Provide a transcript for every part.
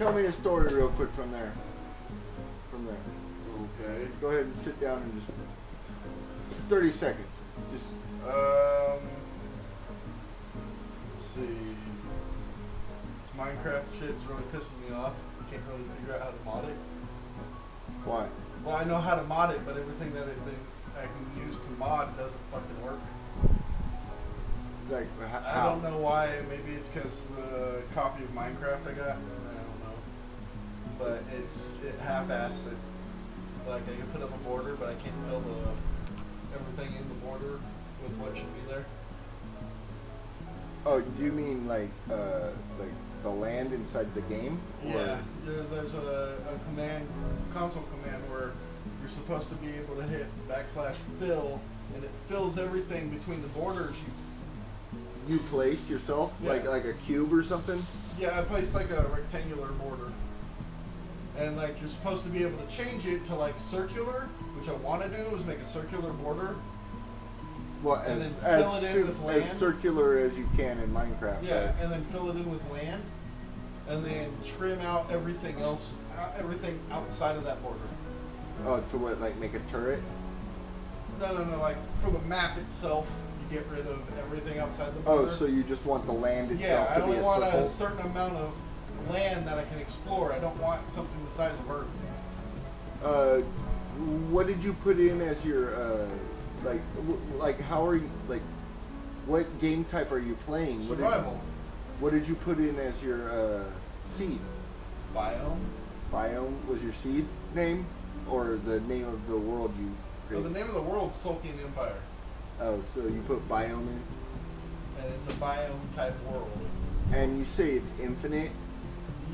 tell me a story real quick from there. Okay. Go ahead and sit down and just 30 seconds. Just let's see. This Minecraft shit is really pissing me off. I can't really figure out how to mod it. why? Well, I know how to mod it, but everything that I can use to mod doesn't fucking work. Like I don't know why. Maybe it's because the copy of Minecraft I got. I don't know. But it half-assed it. Like I can put up a border, but I can't fill everything in the border with what should be there. Oh, do you mean like the land inside the game? Yeah. There's a console command where you're supposed to be able to hit /fill, and it fills everything between the borders. You placed yourself? Yeah. Like a cube or something? Yeah, I placed like a rectangular border. And like you're supposed to be able to change it to like circular, which I want to do is make a circular border. Well, and then fill it in with land. As circular as you can in Minecraft. Yeah, right? and then fill it in with land. And then trim out everything else, everything outside of that border. Oh, to what, like make a turret? No, like for the map itself, you get rid of everything outside the border. Oh, so you just want the land itself to be a circle? Yeah, I only want a certain amount of land that I can explore. I don't want something the size of Earth. What did you put in as your like how are you, like what game type are you playing? Survival. What did you put in as your seed? Biome. Biome was your seed name, or the name of the world you created? Well, the name of the world's Sulking Empire. Oh, so you put biome in? And it's a biome type world. And you say it's infinite?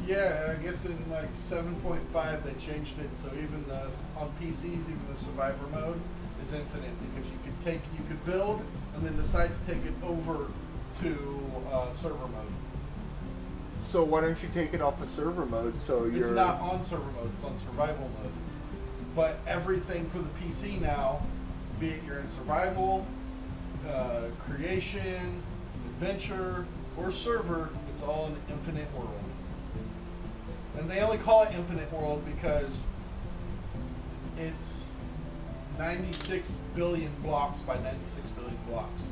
Yeah, I guess in like 7.5 they changed it, so even on PCs, even the survivor mode is infinite, because you could build and then decide to take it over to server mode. So why don't you take it off of server mode? So It's not on server mode; it's on survival mode. But everything for the PC now, be it you're in survival, creation, adventure, or server, it's all an infinite world. And they only call it infinite world because it's 96 billion blocks by 96 billion blocks.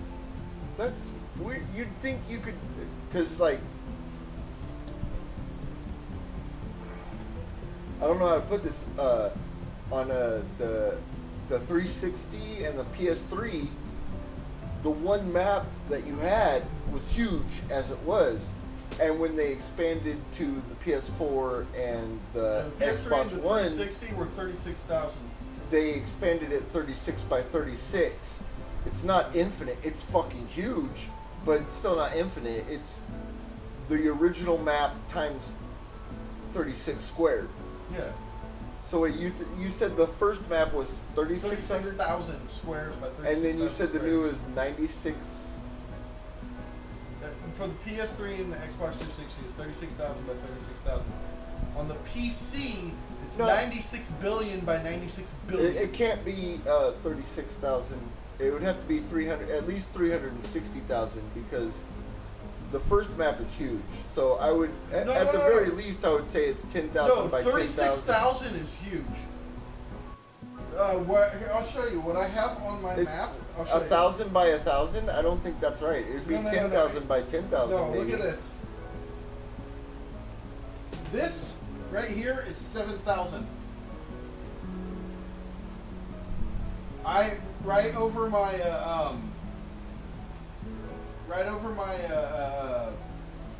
That's weird. You'd think you could, because like, I don't know how to put this, on the 360 and the PS3, the one map that you had was huge as it was. And when they expanded to the PS4 and the PS3 and Xbox the One, 360 were 36,000. they expanded it 36 by 36. It's not infinite. It's fucking huge, but it's still not infinite. It's the original map times 36 squared. Yeah. So wait, you said the first map was 36,000 squares by 36,000. and then you said the new squares. is 96. For the PS3 and the Xbox 360, it's 36,000 by 36,000. On the PC, it's 96 billion by 96 billion. It can't be 36,000. It would have to be 300, at least 360,000, because the first map is huge. So I would, at the very least, I would say it's 10,000 by 10,000. 36,000 is huge. Here, I'll show you what I have on my map. I'll show 1,000 by 1,000? I don't think that's right. It would be 10,000 by 10,000. No, maybe. look at this. This right here is 7,000. Right over my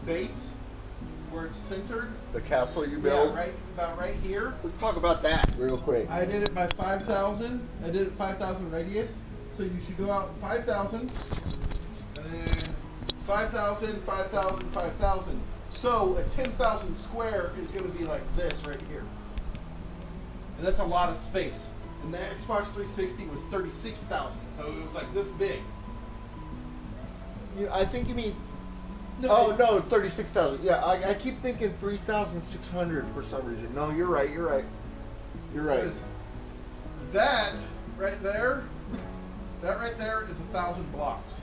base where it's centered. The castle you built? Yeah, about right here. Let's talk about that real quick. I did it by 5,000. I did it 5,000 radius. So you should go out 5,000, and then 5,000, 5,000, 5,000. So a 10,000 square is going to be like this right here. And that's a lot of space. And the Xbox 360 was 36,000, so it was like this big. I think you mean... No, no, 36,000. Yeah, I keep thinking 3,600 for some reason. No, you're right. You're right. That right there is 1,000 blocks.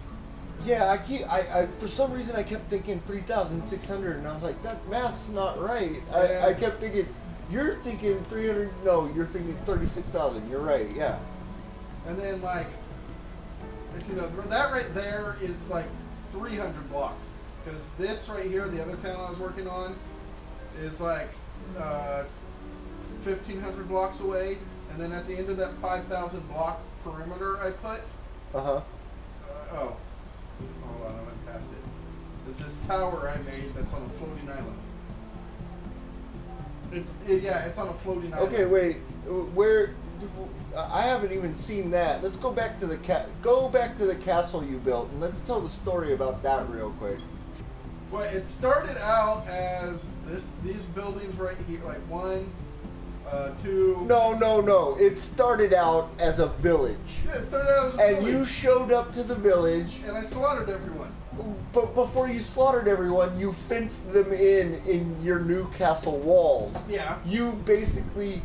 Yeah, I for some reason I kept thinking 3,600, and I was like, that math's not right. Yeah. I kept thinking, you're thinking 300. No, you're thinking 36,000. You're right. Yeah. And then like, you know, that right there is like 300 blocks. Because this right here, the other town I was working on, is like 1,500 blocks away. And then at the end of that 5,000 block perimeter I put. Uh-huh. Oh. Hold on, I went past it. There's this tower I made that's on a floating island. It's on a floating island. Okay, wait. Where? I haven't even seen that. Let's go back to the castle you built, and let's tell the story about that real quick. Well, it started out as these buildings right here, like 1, 2. No. It started out as a village. Yeah, it started out as a and village. you showed up to the village. And I slaughtered everyone. But before you slaughtered everyone, you fenced them in your new castle walls. Yeah. You basically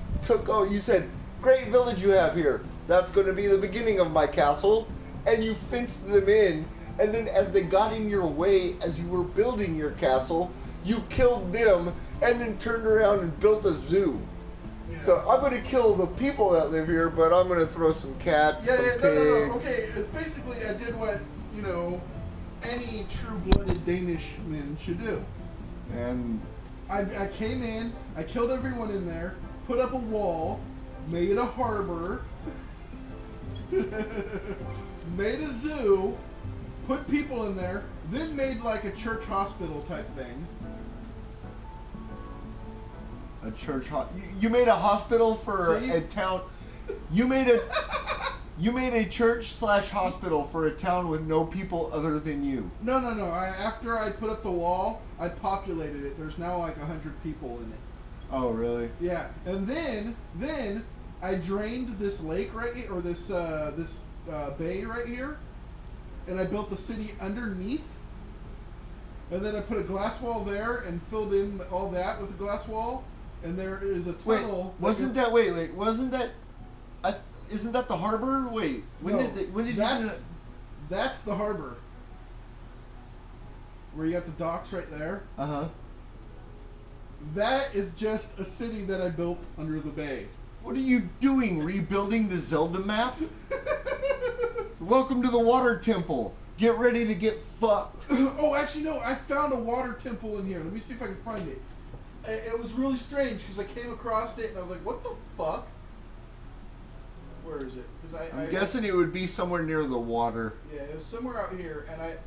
you said, great village you have here. That's going to be the beginning of my castle. And you fenced them in. And then as they got in your way, as you were building your castle, you killed them and then turned around and built a zoo. Yeah. So I'm going to kill the people that live here, but I'm going to throw some cats, some pigs. No. Okay, it's basically I did what, you know, any true-blooded Danishman should do. And I came in, I killed everyone in there, put up a wall, made a harbor, made a zoo, put people in there, then made like a church hospital type thing. a church. You made a hospital for See? a town. You made a church/hospital for a town with no people other than you. No. After I put up the wall, I populated it. There's now like 100 people in it. Oh, really? Yeah, and then I drained this lake right here, or this bay right here, and I built the city underneath. And then I put a glass wall there and filled in all that with a glass wall. And there is a tunnel. Wasn't that isn't that the harbor? Wait, when did you do that? That's the harbor. Where you got the docks right there. Uh-huh. That is just a city that I built under the bay. What are you doing? Rebuilding the Zelda map? Welcome to the water temple. Get ready to get fucked. Oh, actually, no. I found a water temple in here. Let me see if I can find it. It was really strange because I came across it and I was like, what the fuck? Where is it? I'm guessing it would be somewhere near the water. Yeah, it was somewhere out here. And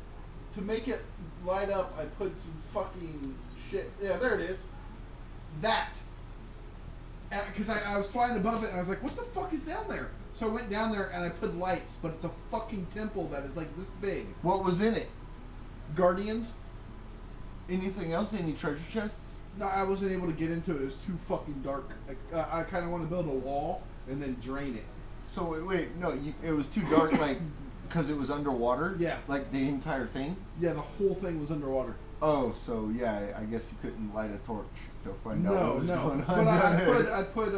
to make it light up, I put some fucking shit. Yeah, there it is. That. Because I was flying above it and I was like, what the fuck is down there? So I went down there and I put lights, but it's a fucking temple that is like this big. What was in it? Guardians. Anything else? Any treasure chests? No, I wasn't able to get into it. It was too fucking dark. I kind of want to build a wall and then drain it. So wait, no, it was too dark, like, because it was underwater? Yeah. Like the entire thing? Yeah, the whole thing was underwater. Oh, so yeah, I guess you couldn't light a torch to find out what was going on. But I put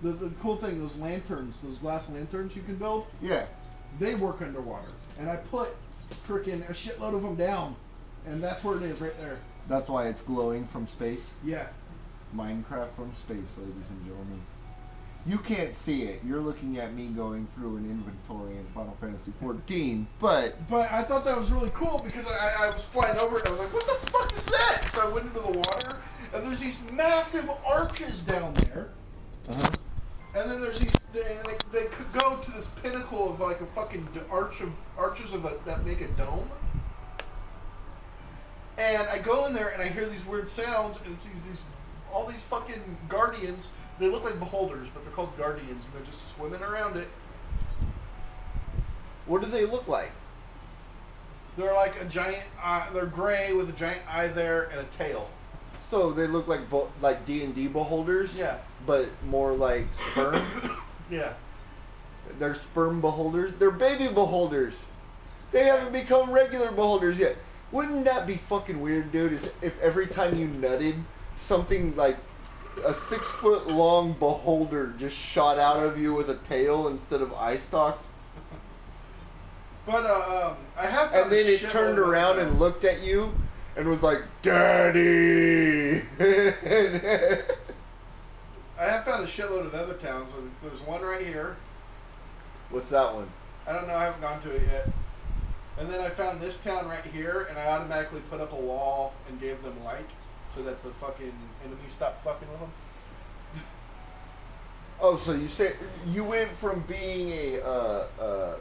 the cool thing, those lanterns, those glass lanterns you can build. Yeah. They work underwater, and I put freaking a shitload of them down, and that's where it is, right there. That's why it's glowing from space. Yeah. Minecraft from space, ladies and gentlemen. You can't see it. You're looking at me going through an inventory in Final Fantasy XIV, but I thought that was really cool because I was flying over it and I was like, what the fuck is that? So I went into the water and there's these massive arches down there. Uh-huh. And then there's these, they could go to this pinnacle of like a fucking arches that make a dome. And I go in there and I hear these weird sounds and it's all these fucking guardians. They look like beholders, but they're called guardians, and they're just swimming around it. What do they look like? They're like a giant. They're gray with a giant eye there and a tail. So they look like D&D beholders. Yeah. But more like sperm. Yeah. They're sperm beholders. They're baby beholders. They haven't become regular beholders yet. Wouldn't that be fucking weird, dude? If every time you nutted, something like a 6-foot-long beholder just shot out of you with a tail instead of eye stalks? But I have. And then it turned around and looked at you and was like, "Daddy." I have found a shitload of other towns. There's one right here. What's that one? I don't know. I haven't gone to it yet. And then I found this town right here, and I automatically put up a wall and gave them light so that the fucking enemy stopped fucking with them. Oh, so you say you went from being a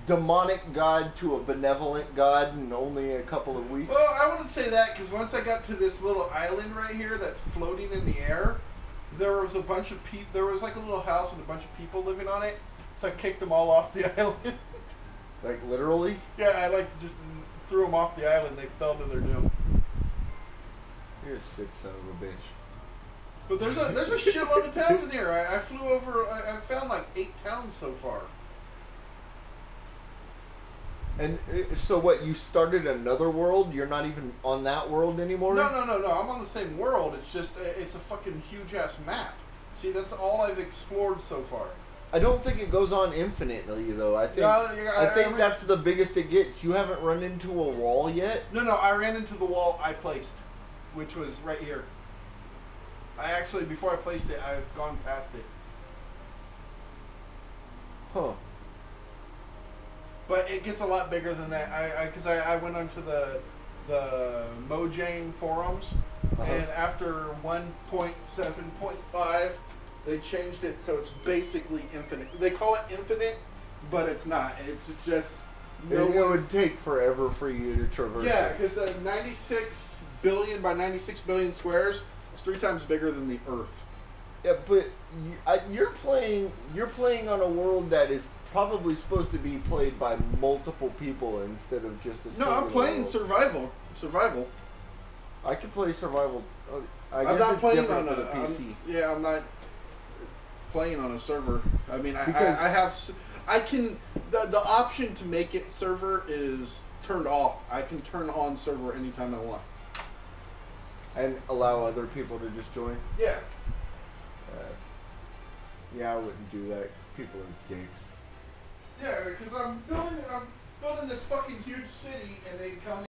demonic god to a benevolent god in only a couple of weeks? Well, I wouldn't say that, because once I got to this little island right here that's floating in the air, there was a bunch of people. There was like a little house and a bunch of people living on it. So I kicked them all off the island. Like literally? Yeah, I like just threw them off the island. They fell to their doom. You're a sick son of a bitch. But there's a shitload of towns in here. I flew over. I found like 8 towns so far. And so what? You started another world? You're not even on that world anymore? No. I'm on the same world. It's just it's a fucking huge ass map. See, that's all I've explored so far. I don't think it goes on infinitely though. I think that's the biggest it gets. You haven't run into a wall yet? No. I ran into the wall I placed, which was right here. I actually, before I placed it, I've gone past it. Huh. But it gets a lot bigger than that. Because I went onto the Mojang forums, and after 1.7.5, they changed it so it's basically infinite. They call it infinite, but it's not. It's just It would take forever for you to traverse. Yeah, because 96 billion by 96 billion squares is 3 times bigger than the Earth. Yeah, but you're playing on a world that is probably supposed to be played by multiple people instead of just a No, I'm playing survival. I can play survival. I I'm guess not it's playing different on for the PC. I'm not playing on a server. I mean, Because- I can. The option to make it server is turned off. I can turn on server anytime I want. And allow other people to just join. Yeah. Yeah, I wouldn't do that because people are dicks. Yeah, because I'm building this fucking huge city, and they come